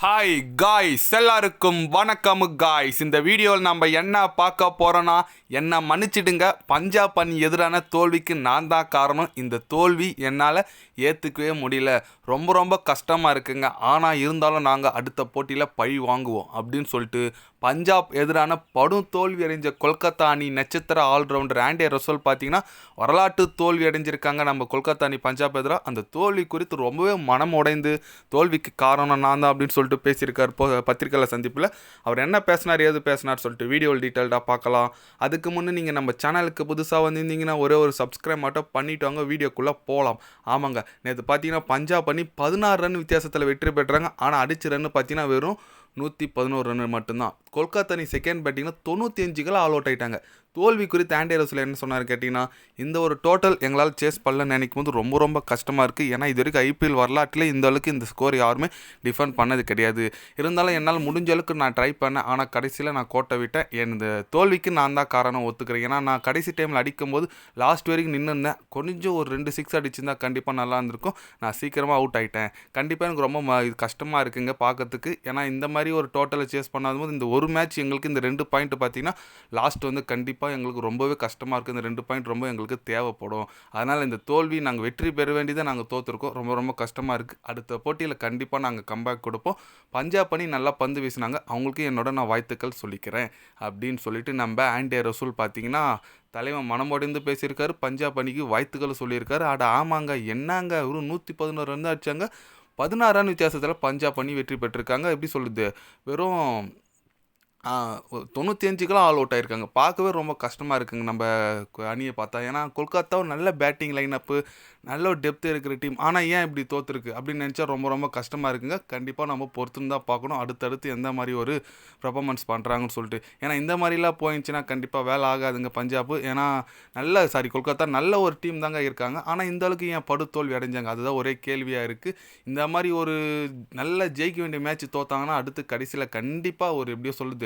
Hi guys, எல்லாருக்கும் வணக்கம் guys. இந்த வீடியோவில் நம்ம என்ன பார்க்க போகிறோன்னா, என்னை மன்னிச்சிடுங்க, பஞ்சாப் அணி எதிரான தோல்விக்கு நான் தான் காரணம். இந்த தோல்வி என்னால் ஏற்றுக்கவே முடியல, ரொம்ப கஷ்டமாக இருக்குங்க. ஆனால் இருந்தாலும் நாங்கள் அடுத்த போட்டியில் பழி வாங்குவோம் அப்படின்னு சொல்லிட்டு பஞ்சாப் எதிரான படும் தோல்வி அடைஞ்ச கொல்கத்தா அணி நட்சத்திர ஆல்ரவுண்டர் ஆண்ட்ரே ரசல் பார்த்தீங்கன்னா வரலாற்று தோல்வி அடைஞ்சிருக்காங்க நம்ம கொல்கத்தா அணி பஞ்சாப் எதிராக. அந்த தோல்வி குறித்து ரொம்பவே மனம் உடைந்து தோல்விக்கு காரணம் நான் தான் அப்படின்னு சொல்லிட்டு பேசியிருக்கார் பத்திரிக்கையில் சந்திப்பில். அவர் என்ன பேசினார், ஏது பேசினார் சொல்லிட்டு வீடியோவில் டீட்டெயில்டாக பார்க்கலாம். அதுக்கு முன்னே நீங்கள் நம்ம சேனலுக்கு புதுசாக வந்திருந்தீங்கன்னா ஒரே ஒரு சப்ஸ்கிரைப் மட்டும் பண்ணிவிட்டு வாங்க, வீடியோக்குள்ளே போகலாம். ஆமாங்க, நேற்று பார்த்தீங்கன்னா பஞ்சாப் அணி 16 ரன் வித்தியாசத்தில் வெற்றி பெற்றாங்க. ஆனால் அடிச்ச ரன் பார்த்தீங்கன்னா வெறும் 111 ரன் மட்டும்தான். கொல்கத்தா அணி செகண்ட் பேட்டிங்கில் 95 ஆல் அவுட் ஆகிட்டாங்க. தோல்வி குறித்து ஆண்ட்ரே ரசல் என்ன சொன்னார் கேட்டிங்கன்னா, இந்த ஒரு டோட்டல் எங்களால் சேஸ் பண்ணலன்னு நினைக்கும் போது ரொம்ப கஷ்டமாக இருக்குது. ஏன்னா இது வரைக்கும் ஐபிஎல் வரலாற்றில் இந்த அளவுக்கு இந்த ஸ்கோர் யாருமே டிஃபெண்ட் பண்ணது கிடையாது. இருந்தாலும் என்னால் முடிஞ்ச அளவுக்கு நான் ட்ரை பண்ணேன். ஆனால் கடைசியில் நான் கோட்டை விட்டேன். இந்த தோல்விக்கு நான் தான் காரணம் ஒத்துக்கிறேன். ஏன்னா நான் கடைசி டைமில் அடிக்கும்போது லாஸ்ட் வரைக்கும் நின்றுருந்தேன். கொஞ்சம் ஒரு 2 6 அடிச்சிருந்தா கண்டிப்பாக நல்லா இருந்திருக்கும். நான் சீக்கிரமாக அவுட் ஆகிட்டேன். கண்டிப்பாக எனக்கு ரொம்ப கஷ்டமாக இருக்குங்க பார்க்கறதுக்கு. ஏன்னா இந்த மாதிரி ஒரு டோட்டலை சேஸ் பண்ணாதபோது இந்த ஒரு மேட்ச் எங்களுக்கு இந்த 2 பாயிண்ட் பார்த்தீங்கன்னா லாஸ்ட் வந்து கண்டிப்பாக எங்களுக்கு ரொம்பவே கஷ்டமாக இருக்குது. இந்த 2 பாயிண்ட் ரொம்ப எங்களுக்கு தேவைப்படும். அதனால் இந்த தோல்வி நாங்கள் வெற்றி பெற வேண்டியதை நாங்கள் தோற்றுருக்கோம். ரொம்ப கஷ்டமாக இருக்குது. அடுத்த போட்டியில் கண்டிப்பாக நாங்கள் கம்பேக் கொடுப்போம். பஞ்சாப் அணி நல்லா பந்து வீசினாங்க, அவங்களுக்கு என்னோட நான் வாழ்த்துக்கள் சொல்லிக்கிறேன் அப்படின்னு சொல்லிட்டு நம்ம ஆண்ட்ரே ரசல் பார்த்தீங்கன்னா தலைவன் மனமொடைந்து பேசியிருக்காரு. பஞ்சாப் அணிக்கு வாழ்த்துக்கள் சொல்லியிருக்காரு. ஆமாங்க, என்னங்க ஒரு 111 ரன் அடித்தாங்க. 16 ரன் வித்தியாசத்தில் பஞ்சாப் அணி வெற்றி பெற்றிருக்காங்க. எப்படி சொல்லுது, வெறும் 95 ஆல் அவுட் ஆகிருக்காங்க. பார்க்கவே ரொம்ப கஷ்டமாக இருக்குங்க நம்ம அணியை பார்த்தா. ஏன்னா கொல்கத்தாவும் நல்ல பேட்டிங் லைனப்பு, நல்ல ஒரு டெப்த் இருக்கிற டீம். ஆனால் ஏன் இப்படி தோற்றுருக்கு அப்படின்னு நினச்சா ரொம்ப கஷ்டமாக இருக்குங்க. கண்டிப்பாக நம்ம பொறுத்துன்னு தான் பார்க்கணும் அடுத்தடுத்து எந்த மாதிரி ஒரு பர்ஃபார்மன்ஸ் பண்ணுறாங்கன்னு சொல்லிட்டு. ஏன்னா இந்த மாதிரிலாம் போயிடுச்சுன்னா கண்டிப்பாக வேலை ஆகாதுங்க பஞ்சாப். ஏன்னா கொல்கத்தா நல்ல ஒரு டீம் தாங்க இருக்காங்க. ஆனால் இந்த அளவுக்கு ஏன் படுதோல்வி அடைஞ்சாங்க, அதுதான் ஒரே கேள்வியாக இருக்குது. இந்த மாதிரி ஒரு நல்ல ஜெயிக்க வேண்டிய மேட்ச் தோத்தாங்கன்னா அடுத்து கடைசியில் கண்டிப்பாக ஒரு எப்படியோ சொல்லுது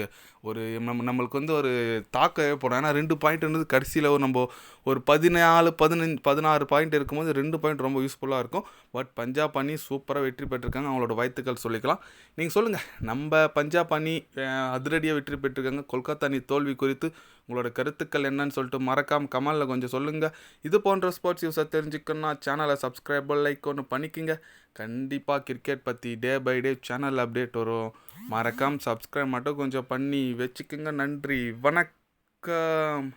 ஒரு நம்மளுக்கு வந்து ஒரு தாக்கம் ஏற்படும். ஏன்னா 2 பாயிண்ட் கடைசியில் நம்ம ஒரு 14 15 16 பாயிண்ட் இருக்கும்போது 2 பாயிண்ட் ரொம்ப யூஸ்ஃபுல்லாக இருக்கும். பட் பஞ்சாப் அணி சூப்பராக வெற்றி பெற்றிருக்காங்க, அவங்களோட வாழ்த்துக்கள் சொல்லிக்கலாம். நீங்கள் சொல்லுங்கள், நம்ம பஞ்சாப் அணி அதிரடியாக வெற்றி பெற்றிருக்காங்க. கொல்கத்தா அணி தோல்வி குறித்து உங்களோட கருத்துக்கள் என்னன்னு சொல்லிட்டு மறக்காமல் கமெண்டில் கொஞ்சம் சொல்லுங்கள். இது போன்ற ஸ்போர்ட்ஸ் நியூஸை தெரிஞ்சுக்கணுன்னா சேனலை சப்ஸ்கிரைப் லைக் ஒன்று பண்ணிக்கோங்க. கண்டிப்பாக கிரிக்கெட் பற்றி day by day channel update வரும். மறக்காமல் சப்ஸ்கிரைப் மட்டும் கொஞ்சம் பண்ணி வச்சுக்கோங்க. நன்றி, வணக்கம்.